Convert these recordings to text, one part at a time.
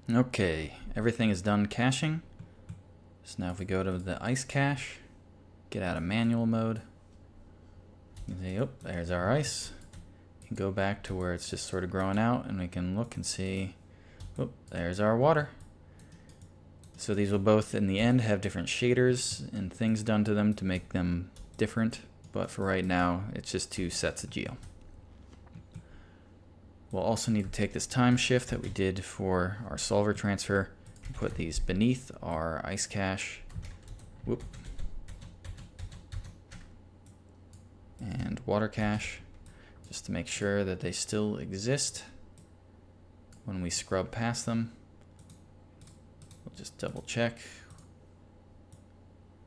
Okay, everything is done caching. So now if we go to the ice cache, get out of manual mode, you can see, oh, there's our ice. You can go back to where it's just sort of growing out, and we can look and see, oh, there's our water. So these will both in the end have different shaders and things done to them to make them different, but for right now it's just two sets of geo. We'll also need to take this time shift that we did for our solver transfer and put these beneath our ice cache. Whoop. And water cache, just to make sure that they still exist when we scrub past them. We'll just double check.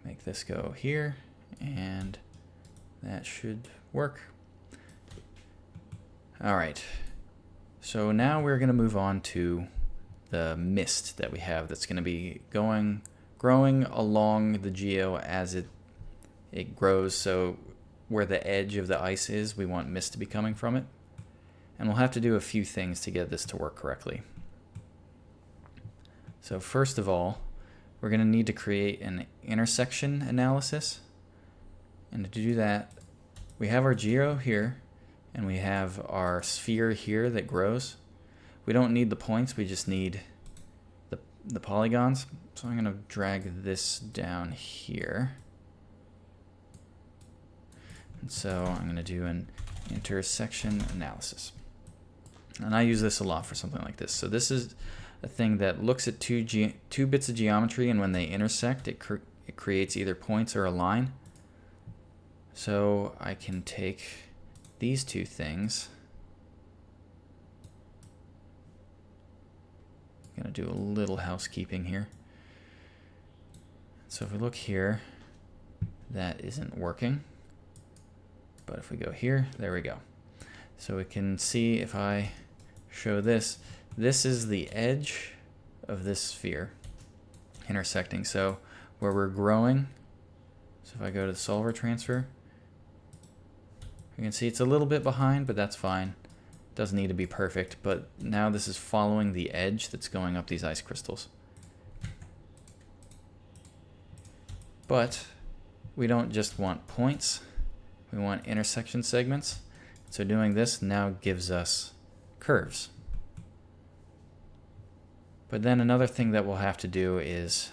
Make this go here, and that should work. All right. So now we're going to move on to the mist that we have that's going to be growing along the geo as it grows. So where the edge of the ice is, we want mist to be coming from it. And we'll have to do a few things to get this to work correctly. So first of all, we're going to need to create an intersection analysis. And to do that, we have our geo here, and we have our sphere here that grows. We don't need the points, we just need the polygons. So I'm going to drag this down here. And so I'm going to do an intersection analysis. And I use this a lot for something like this. So this is a thing that looks at two bits of geometry, and when they intersect, it creates either points or a line. So I can take these two things. I'm going to do a little housekeeping here. So if we look here, that isn't working. But if we go here, there we go. So we can see, if I show this, this is the edge of this sphere intersecting. So where we're growing, so if I go to the solver transfer, you can see it's a little bit behind, but that's fine. Doesn't need to be perfect, but now this is following the edge that's going up these ice crystals. But we don't just want points, we want intersection segments. So doing this now gives us curves. But then another thing that we'll have to do is,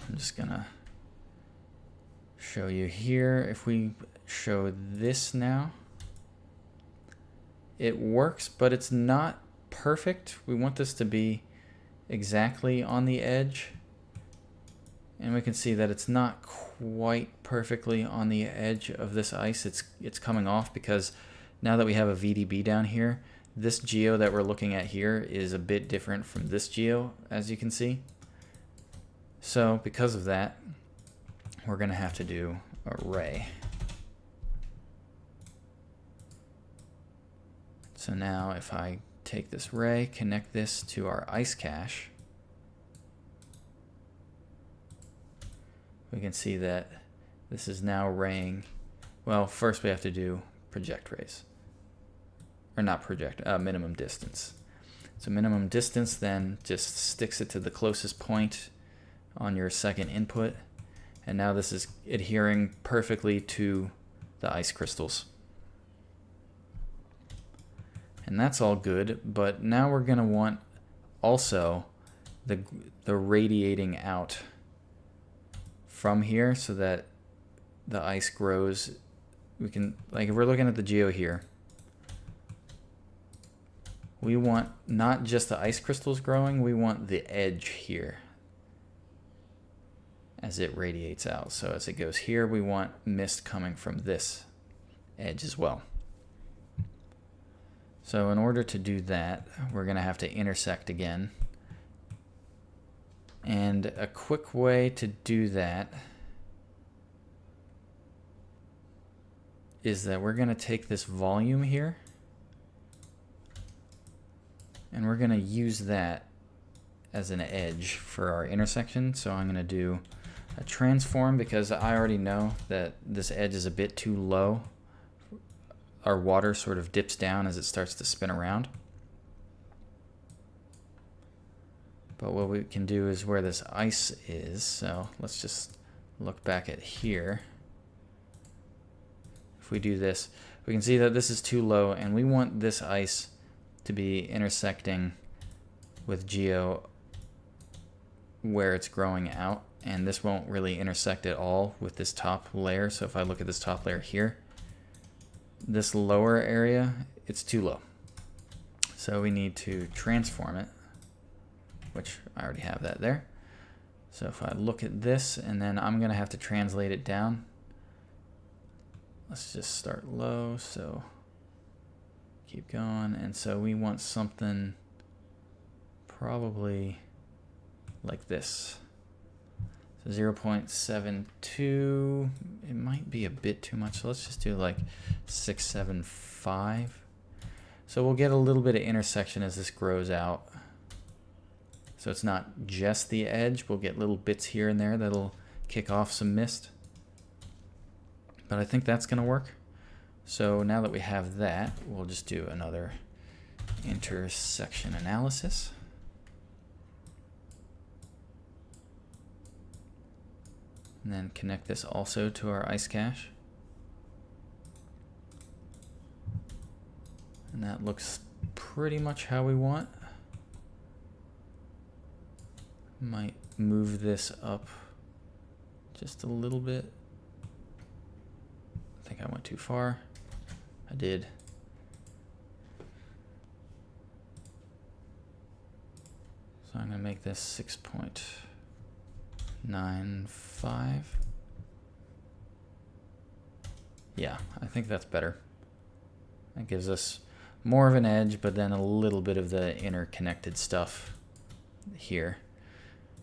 I'm just gonna show you here, if we show this now, it works, but it's not perfect. We want this to be exactly on the edge. And we can see that it's not quite perfectly on the edge of this ice. It's coming off because now that we have a VDB down here, this geo that we're looking at here is a bit different from this geo, as you can see. So because of that, we're going to have to do a ray. So now if I take this ray, connect this to our ice cache, we can see that this is now raying. Well, first we have to do project rays. Or not project, minimum distance. So minimum distance then just sticks it to the closest point on your second input. And now this is adhering perfectly to the ice crystals. And that's all good, but now we're going to want also the radiating out from here so that the ice grows. We can, like if we're looking at the geo here, we want not just the ice crystals growing, we want the edge here as it radiates out. So as it goes here, we want mist coming from this edge as well. So in order to do that, we're going to have to intersect again. And a quick way to do that is that we're going to take this volume here and we're going to use that as an edge for our intersection. So I'm going to do a transform because I already know that this edge is a bit too low. Our water sort of dips down as it starts to spin around. But what we can do is where this ice is, so let's just look back at here. If we do this, we can see that this is too low, and we want this ice to be intersecting with geo where it's growing out, and this won't really intersect at all with this top layer. So if I look at this top layer here, this lower area, it's too low. So we need to transform it, which I already have that there. So if I look at this, and then I'm gonna have to translate it down. Let's just start low, so keep going. And so we want something probably like this. So 0.72, it might be a bit too much. So let's just do like 675. So we'll get a little bit of intersection as this grows out. So it's not just the edge, we'll get little bits here and there that'll kick off some mist. But I think that's gonna work. So now that we have that, we'll just do another intersection analysis. And then connect this also to our ice cache. And that looks pretty much how we want. Might move this up just a little bit. I think I went too far. I did. So I'm going to make this 6.95. Yeah, I think that's better. That gives us more of an edge, but then a little bit of the interconnected stuff here.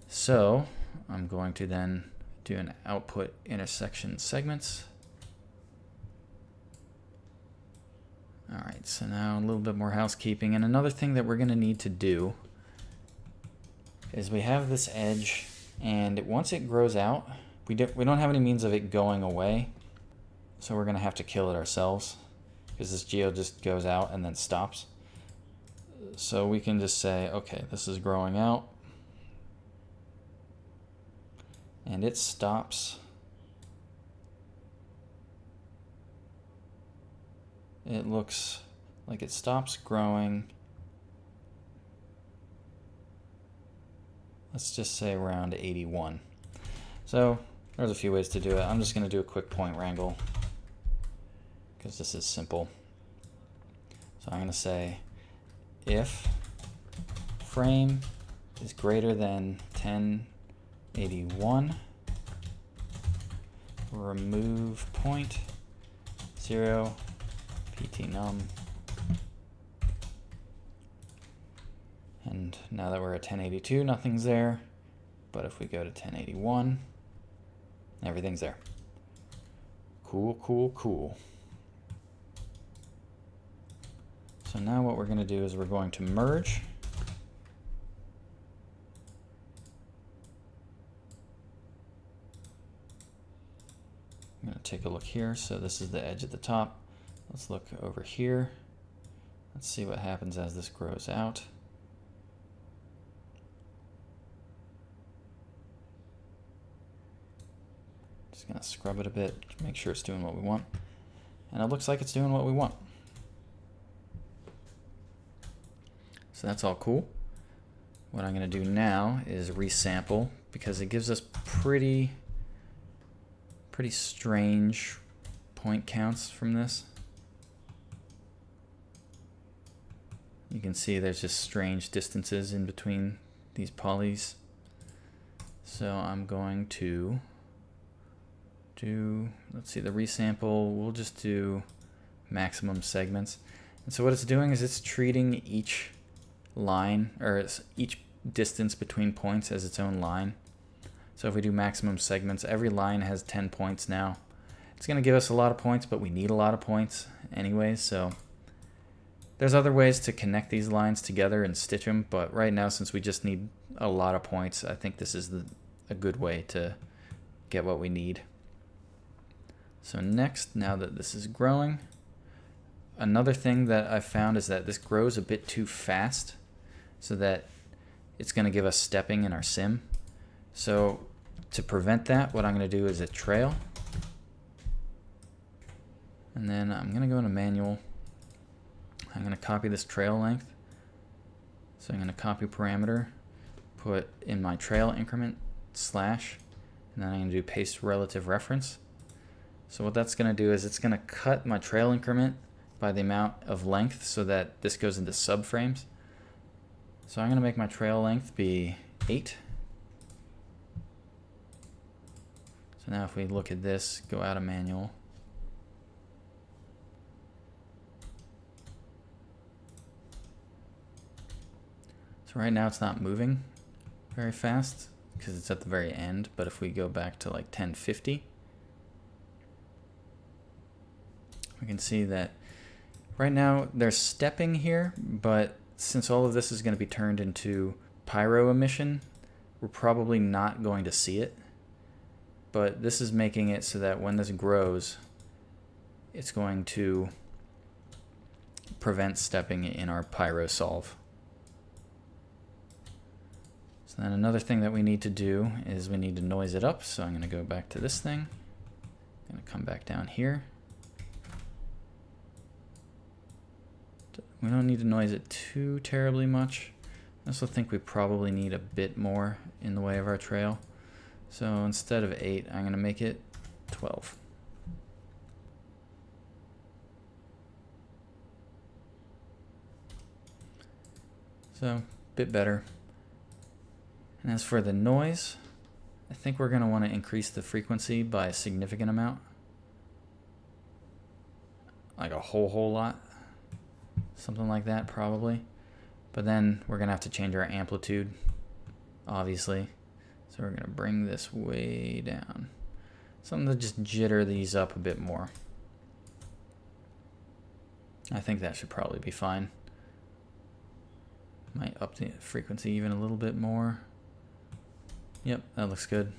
So I'm going to then do an output intersection segments. All right, so now a little bit more housekeeping. And another thing that we're going to need to do is we have this edge, and once it grows out, we don't have any means of it going away. So we're going to have to kill it ourselves, because this geo just goes out and then stops. So we can just say, okay, this is growing out, and it stops. It looks like it stops growing. Let's just say around 81. So there's a few ways to do it. I'm just going to do a quick point wrangle because this is simple. So I'm going to say if frame is greater than 1081, remove point 0 ptnum. And now that we're at 1082, nothing's there. But if we go to 1081, everything's there. Cool, cool, cool. So now what we're going to do is we're going to merge. I'm going to take a look here. So this is the edge at the top. Let's look over here. Let's see what happens as this grows out. Just going to scrub it a bit to make sure it's doing what we want. And it looks like it's doing what we want. So that's all cool. What I'm going to do now is resample, because it gives us pretty strange point counts from this. You can see there's just strange distances in between these polys. So I'm going to do, let's see, the resample, we'll just do maximum segments. And so what it's doing is it's treating each line, or each distance between points as its own line. So if we do maximum segments, every line has 10 points now. It's going to give us a lot of points, but we need a lot of points anyways, so there's other ways to connect these lines together and stitch them, but right now, since we just need a lot of points, I think this is a good way to get what we need. So next, now that this is growing, another thing that I found is that this grows a bit too fast, so that it's going to give us stepping in our sim. So to prevent that, what I'm going to do is a trail. And then I'm going to go into manual. I'm going to copy this trail length. So I'm going to copy parameter, put in my trail increment slash, and then I'm going to do paste relative reference. So what that's going to do is it's going to cut my trail increment by the amount of length so that this goes into subframes. So I'm going to make my trail length be 8. So now if we look at this, go out of manual. So right now it's not moving very fast because it's at the very end, but if we go back to like 1050, we can see that right now there's stepping here, but since all of this is going to be turned into pyro emission, we're probably not going to see it. But this is making it so that when this grows, it's going to prevent stepping in our pyro solve. So then another thing that we need to do is we need to noise it up. So I'm going to go back to this thing. I'm going to come back down here. We don't need to noise it too terribly much. I also think we probably need a bit more in the way of our trail. So instead of 8, I'm going to make it 12. So a bit better. And as for the noise, I think we're going to want to increase the frequency by a significant amount. Like a whole lot. Something like that probably. But then we're going to have to change our amplitude, obviously. So we're going to bring this way down. Something to just jitter these up a bit more. I think that should probably be fine. Might up the frequency even a little bit more. Yep, that looks good.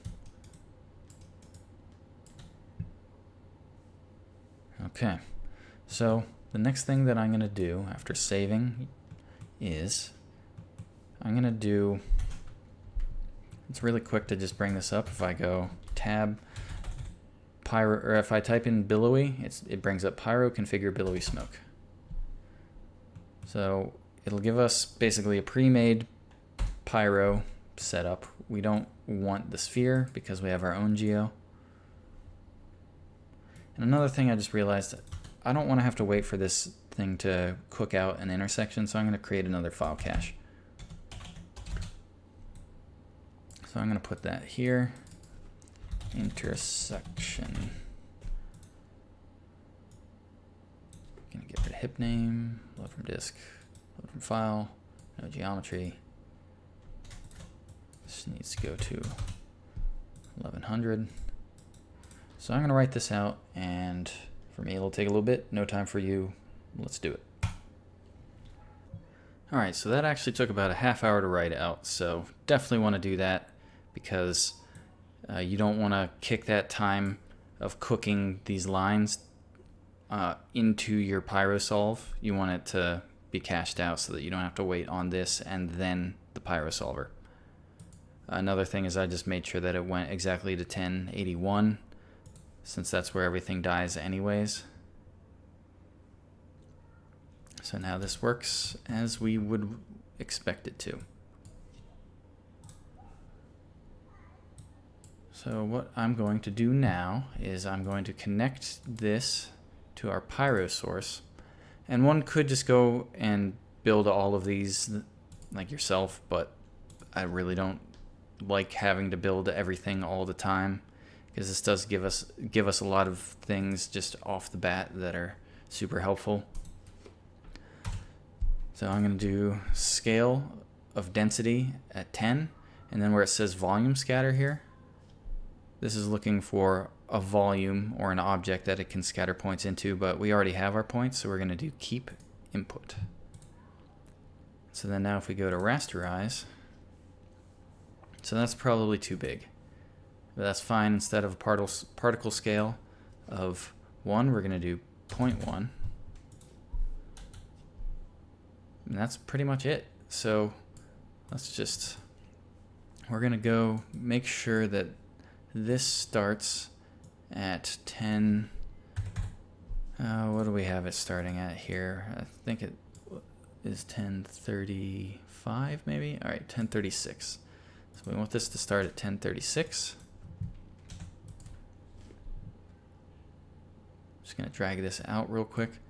Okay, so the next thing that I'm going to do after saving is I'm going to do, it's really quick to just bring this up. If I go tab pyro, or if I type in billowy, it brings up pyro configure billowy smoke. So it'll give us basically a pre-made pyro setup. We don't want the sphere because we have our own geo. And another thing I just realized, I don't want to have to wait for this thing to cook out an intersection, so I'm going to create another file cache. So I'm going to put that here, intersection. I'm going to get rid of hip name, load from disk, load from file, no geometry. This needs to go to 1100. So I'm going to write this out, and for me it'll take a little bit. No time for you. Let's do it. Alright, so that actually took about a half hour to write out, so definitely want to do that because you don't want to kick that time of cooking these lines into your pyrosolve. You want it to be cached out so that you don't have to wait on this and then the pyrosolver. Another thing is I just made sure that it went exactly to 1081 since that's where everything dies anyways. So now this works as we would expect it to. So what I'm going to do now is I'm going to connect this to our pyro source. And one could just go and build all of these like yourself, but I really don't like having to build everything all the time because this does give us a lot of things just off the bat that are super helpful. So I'm going to do scale of density at 10, and then where it says volume scatter here, this is looking for a volume or an object that it can scatter points into, but we already have our points, so we're going to do keep input. So then now if we go to rasterize, so that's probably too big. But that's fine. Instead of a particle scale of 1, we're going to do 0.1. And that's pretty much it. So we're gonna go make sure that this starts at 10. What do we have it starting at here? I think it is 1035 maybe. All right, 1036. So we want this to start at 1036. Just gonna drag this out real quick.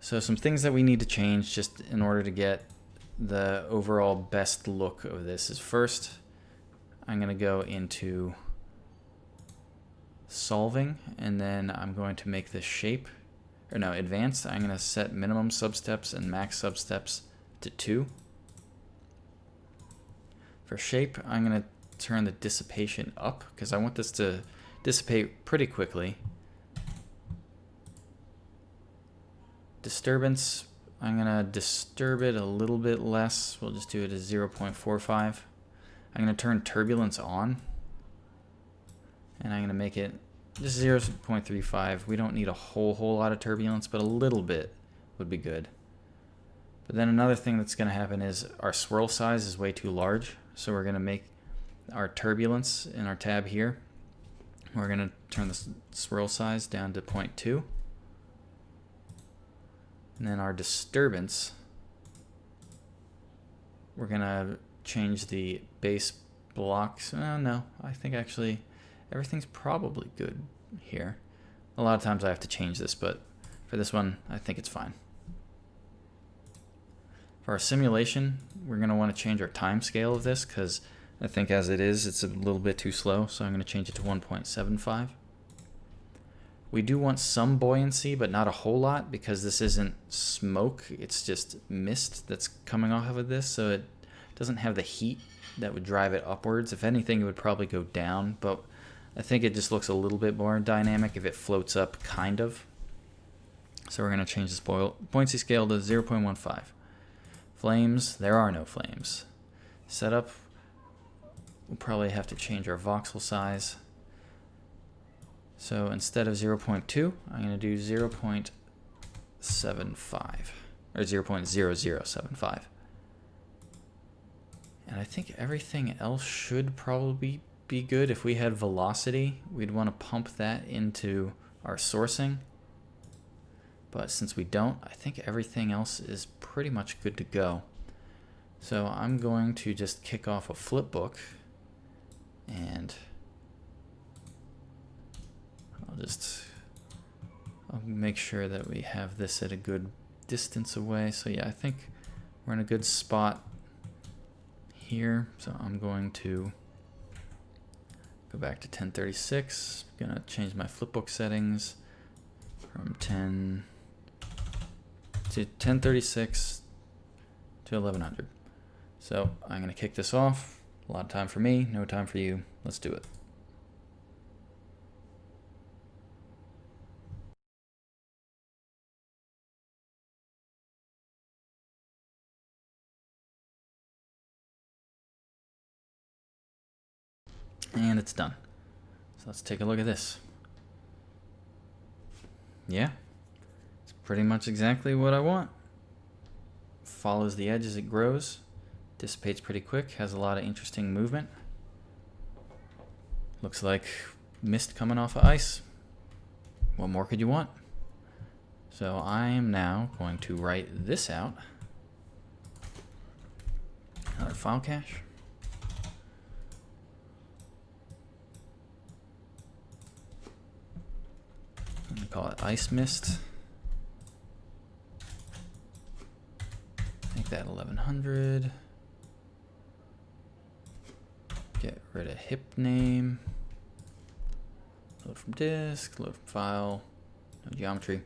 So some things that we need to change just in order to get the overall best look of this is, first, I'm gonna go into solving, and then I'm going to make this shape, or no, advanced. I'm gonna set minimum substeps and max substeps to 2. For shape, I'm gonna turn the dissipation up because I want this to dissipate pretty quickly. Disturbance, I'm gonna disturb it a little bit less. We'll just do it as 0.45. I'm gonna turn turbulence on, and I'm gonna make it just 0.35. We don't need a whole lot of turbulence, but a little bit would be good. But then another thing that's gonna happen is our swirl size is way too large, so we're gonna make our turbulence in our tab here. We're gonna turn the swirl size down to 0.2. And then our disturbance, we're gonna change the base blocks. No, I think actually everything's probably good here. A lot of times I have to change this, but for this one, I think it's fine. For our simulation, we're gonna wanna change our time scale of this because I think as it is, it's a little bit too slow. So I'm gonna change it to 1.75. We do want some buoyancy, but not a whole lot because this isn't smoke, it's just mist that's coming off of this, so it doesn't have the heat that would drive it upwards. If anything, it would probably go down, but I think it just looks a little bit more dynamic if it floats up, kind of. So we're gonna change this buoyancy scale to 0.15. Flames, there are no flames. Setup, we'll probably have to change our voxel size. So instead of 0.2, I'm going to do 0.75 or 0.0075. And I think everything else should probably be good. If we had velocity, we'd want to pump that into our sourcing. But since we don't, I think everything else is pretty much good to go. So I'm going to just kick off a flipbook, and I'll make sure that we have this at a good distance away. So yeah, I think we're in a good spot here. So I'm going to go back to 1036. I'm gonna change my flipbook settings from 10 to 1036 to 1100. So I'm gonna kick this off. A lot of time for me, no time for you. Let's do it. And it's done. So let's take a look at this. Yeah, it's pretty much exactly what I want. Follows the edge as it grows, dissipates pretty quick, has a lot of interesting movement. Looks like mist coming off of ice. What more could you want? So I am now going to write this out. Another file cache. I'm going to call it ice mist. Make that 1100. Get rid of hip name. Load from disk, load from file, no geometry.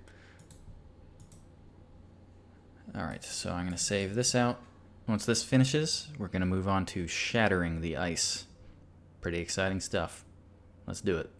Alright, so I'm going to save this out. Once this finishes, we're going to move on to shattering the ice. Pretty exciting stuff. Let's do it.